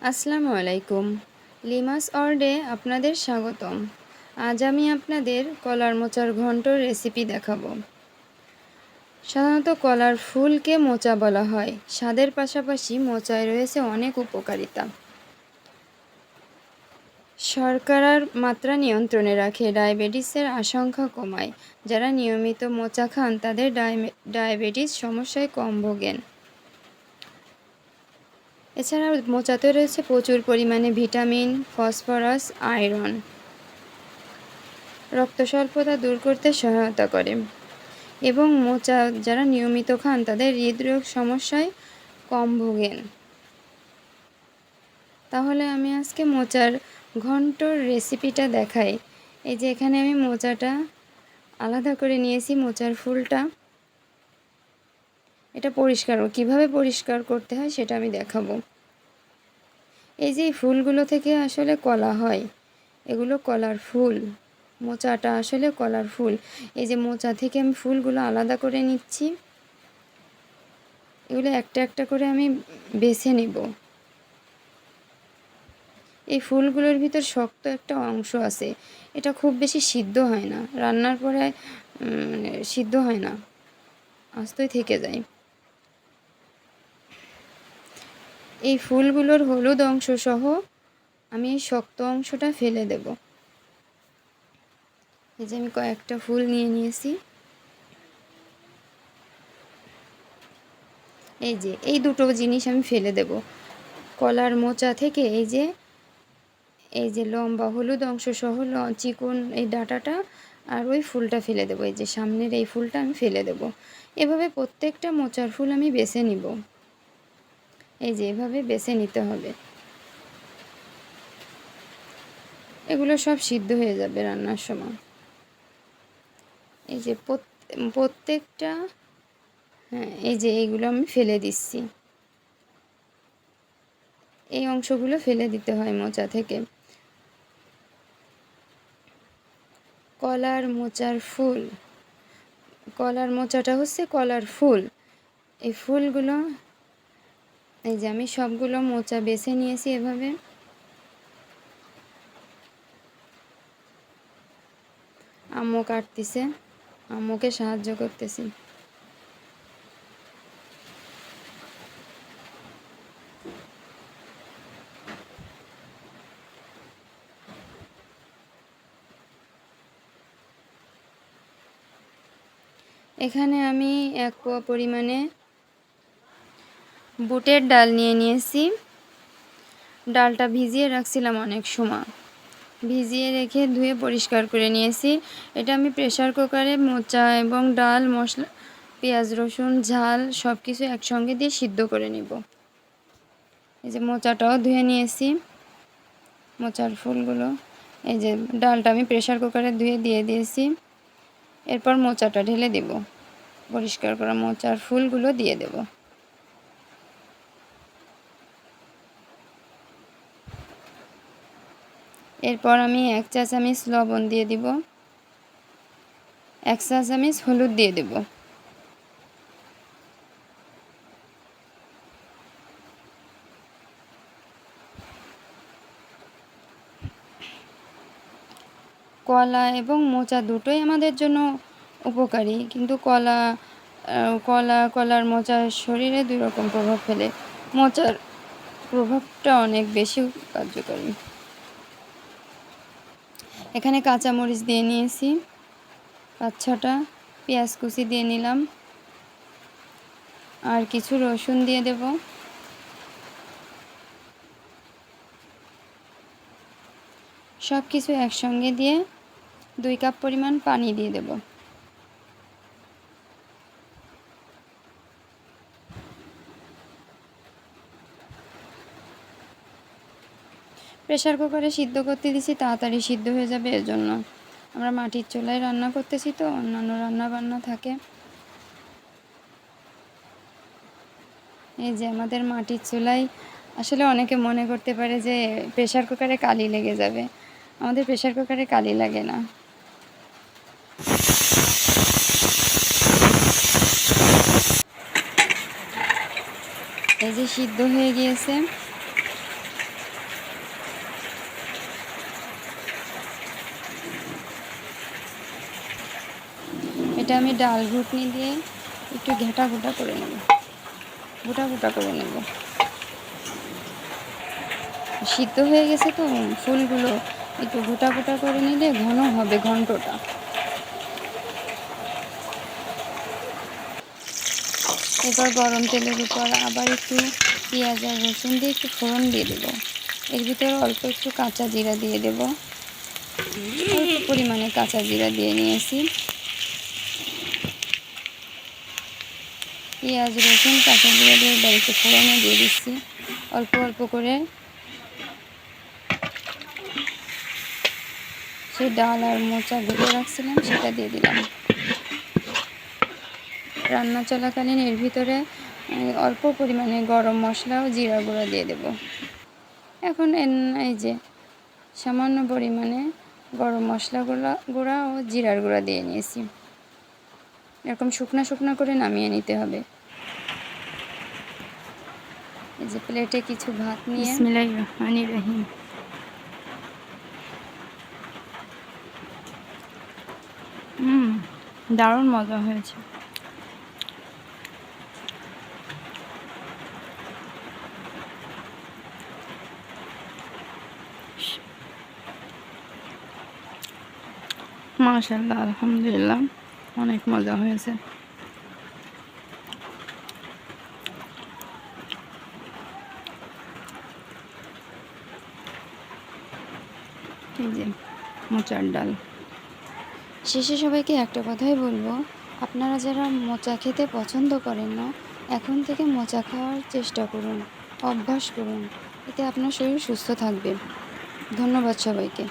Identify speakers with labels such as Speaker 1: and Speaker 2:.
Speaker 1: আসসালামু আলাইকুম। লিমাস ওয়ার্ল্ডে আপনাদের স্বাগতম। আজ আমি আপনাদের কলার মোচার ঘন্টর রেসিপি দেখাবো। সাধারণত কলার ফুলকে মোচা বলা হয়। স্বাদের পাশাপাশি মোচায় রয়েছে অনেক উপকারিতা। শর্করার মাত্রা নিয়ন্ত্রণে রাখে, ডায়াবেটিসের আশঙ্কা কমায়। যারা নিয়মিত মোচা খান তাদের ডায়াবেটিস সমস্যায় কম ভোগেন। এছাড়াও মোচাতে রয়েছে প্রচুর পরিমাণে ভিটামিন, ফসফরাস, আয়রন। রক্ত স্বল্পতা দূর করতে সহায়তা করে এবং মোচা যারা নিয়মিত খান তাদের হৃদরোগ সমস্যায় কম ভোগেন। তাহলে আমি আজকে মোচার ঘন্টর রেসিপিটা দেখাই। এই যে এখানে আমি মোচাটা আলাদা করে নিয়েছি, মোচার ফুলটা। এটা কিভাবে পরিষ্কার করতে হয় সেটা আমি দেখাবো। এই যে ফুলগুলো থেকে আসলে কলা হয়, এগুলো কলার ফুল। মোচাটা আসলে কলার ফুল। এই যে মোচা থেকে আমি ফুলগুলো আলাদা করে নিচ্ছি। এগুলো একটা একটা করে আমি বেছে নিব। এই ফুলগুলোর ভিতর শক্ত একটা অংশ আছে, এটা খুব বেশি সিদ্ধ হয় না, রান্নার পরে সিদ্ধ হয় না, আস্তই থেকে যায়। এই ফুলগুলোর হলুদ অংশ সহ আমি এই শক্ত অংশটা ফেলে দেব। এই যে আমি কয়েকটা ফুল নিয়ে নিয়েছি। এই যে এই দুটো জিনিস আমি ফেলে দেব। কলার মোচা থেকে এই যে লম্বা হলুদ অংশ সহ চিকন এই ডাঁটাটা আর ওই ফুলটা ফেলে দেবো। এই যে সামনের এই ফুলটা আমি ফেলে দেব। এভাবে প্রত্যেকটা মোচার ফুল আমি বেছে নিব। এই যে এভাবে বেছে নিতে হবে। এগুলো সব সিদ্ধ হয়ে যাবে রান্নার সময়। এই যে প্রত্যেকটা, হ্যাঁ, এই যে এইগুলো আমি ফেলে দিচ্ছি। এই অংশগুলো ফেলে দিতে হয় মোচা থেকে। কলার মোচার ফুল, কলার মোচাটা হচ্ছে কলার ফুল। এই ফুলগুলো, এই যে আমি সবগুলো মোচা বেছে নিয়েছি এভাবে। আম্মু কাটতেছে, আম্মুকে সাহায্য করতেছি। এখানে আমি 1 পোয়া পরিমাণে বুটের ডাল নিয়ে নিয়েছি। ডালটা ভিজিয়ে রাখছিলাম অনেক সময়, ভিজিয়ে রেখে ধুয়ে পরিষ্কার করে নিয়েছি। এটা আমি প্রেসার কুকারে মোচা এবং ডাল, মশলা, পেঁয়াজ, রসুন, ঝাল সব কিছু একসঙ্গে দিয়ে সিদ্ধ করে নিব। এই যে মোচাটাও ধুয়ে নিয়েছি, মোচার ফুলগুলো। এই যে ডালটা আমি প্রেসার কুকারে ধুয়ে দিয়ে দিয়েছি। এরপর মোচাটা ঢেলে দেব, পরিষ্কার করা মোচার ফুলগুলো দিয়ে দেব। এরপর আমি 1 চা চামচ লবণ দিয়ে দিব, 1 চা চামচ হলুদ দিয়ে দেব। কলা এবং মোচা দুটোই আমাদের জন্য উপকারী, কিন্তু কলার মোচার শরীরে 2 রকম প্রভাব ফেলে। মোচার প্রভাবটা অনেক বেশি কার্যকরী। এখানে কাঁচামরিচ দিয়ে নিয়েছি 5-6টা, পেঁয়াজ কুচি দিয়ে নিলাম, আর কিছু রসুন দিয়ে দেব। সব কিছু একসঙ্গে দিয়ে 2 কাপ পরিমাণ পানি দিয়ে দেব। প্রেসার কুকারে সিদ্ধ করতে দিছি, তাড়াতাড়ি সিদ্ধ হয়ে যাবে, এজন্য। আমরা মাটির চুলায় রান্না করতেছি, তো অন্যান্য রান্না বান্না থাকে। এই যে আমাদের মাটির চুলায়, আসলে অনেকে মনে করতে পারে যে প্রেসার কুকারে কালি লেগে যাবে। আমাদের প্রেসার কুকারে কালি লাগে না। এই যে সিদ্ধ হয়ে গিয়েছে। এটা আমি ডাল ঘুটনি দিয়ে একটু ঘেটা ঘুটা করে নেব, গোটা গোটা করে নেব। সিদ্ধ হয়ে গেছে তো ফুলগুলো, একটু গোটা গোটা করে নিলে ঘন হবে ঘন্টটা। এবার গরম তেলের উপর আবার একটু পেঁয়াজ আর রসুন দিয়ে একটু ফোড়ন দিয়ে দেবো। এর ভিতরে অল্প একটু কাঁচা জিরা দিয়ে দেব, অল্প পরিমাণে কাঁচা জিরা দিয়ে নিয়েছি। পেঁয়াজ রসুন কাঁচা জিরা দিয়ে এবার একটু ফোড়নে দিয়ে দিচ্ছি অল্প অল্প করে। সেই ডাল আর মোচা গুলে রাখছিলাম সেটা দিয়ে দিলাম। রান্না চলাকালীন এর ভিতরে অল্প পরিমাণে গরম মশলা ও জিরা গুঁড়া দিয়ে দেব। এখন এই যে সামান্য পরিমাণে গরম মশলা গুঁড়া ও জিরার গুঁড়া দিয়ে নিয়েছি। এরকম শুকনা শুকনা করে নামিয়ে নিতে হবে। এই যে প্লেটে কিছু ভাত নিয়ে বিসমিল্লাহির রহমানির রহিম। দারুণ মজা হয়েছে। মাশাআল্লাহ, আলহামদুলিল্লাহ, অনেক মজা হয়েছে। এই যে মোচার ডাল। শেষে সবাইকে একটা কথাই বলবো, আপনারা যারা মোচা খেতে পছন্দ করেন না, এখন থেকে মোচা খাওয়ার চেষ্টা করুন, অভ্যাস করুন, এতে আপনার শরীর সুস্থ থাকবে। ধন্যবাদ সবাইকে।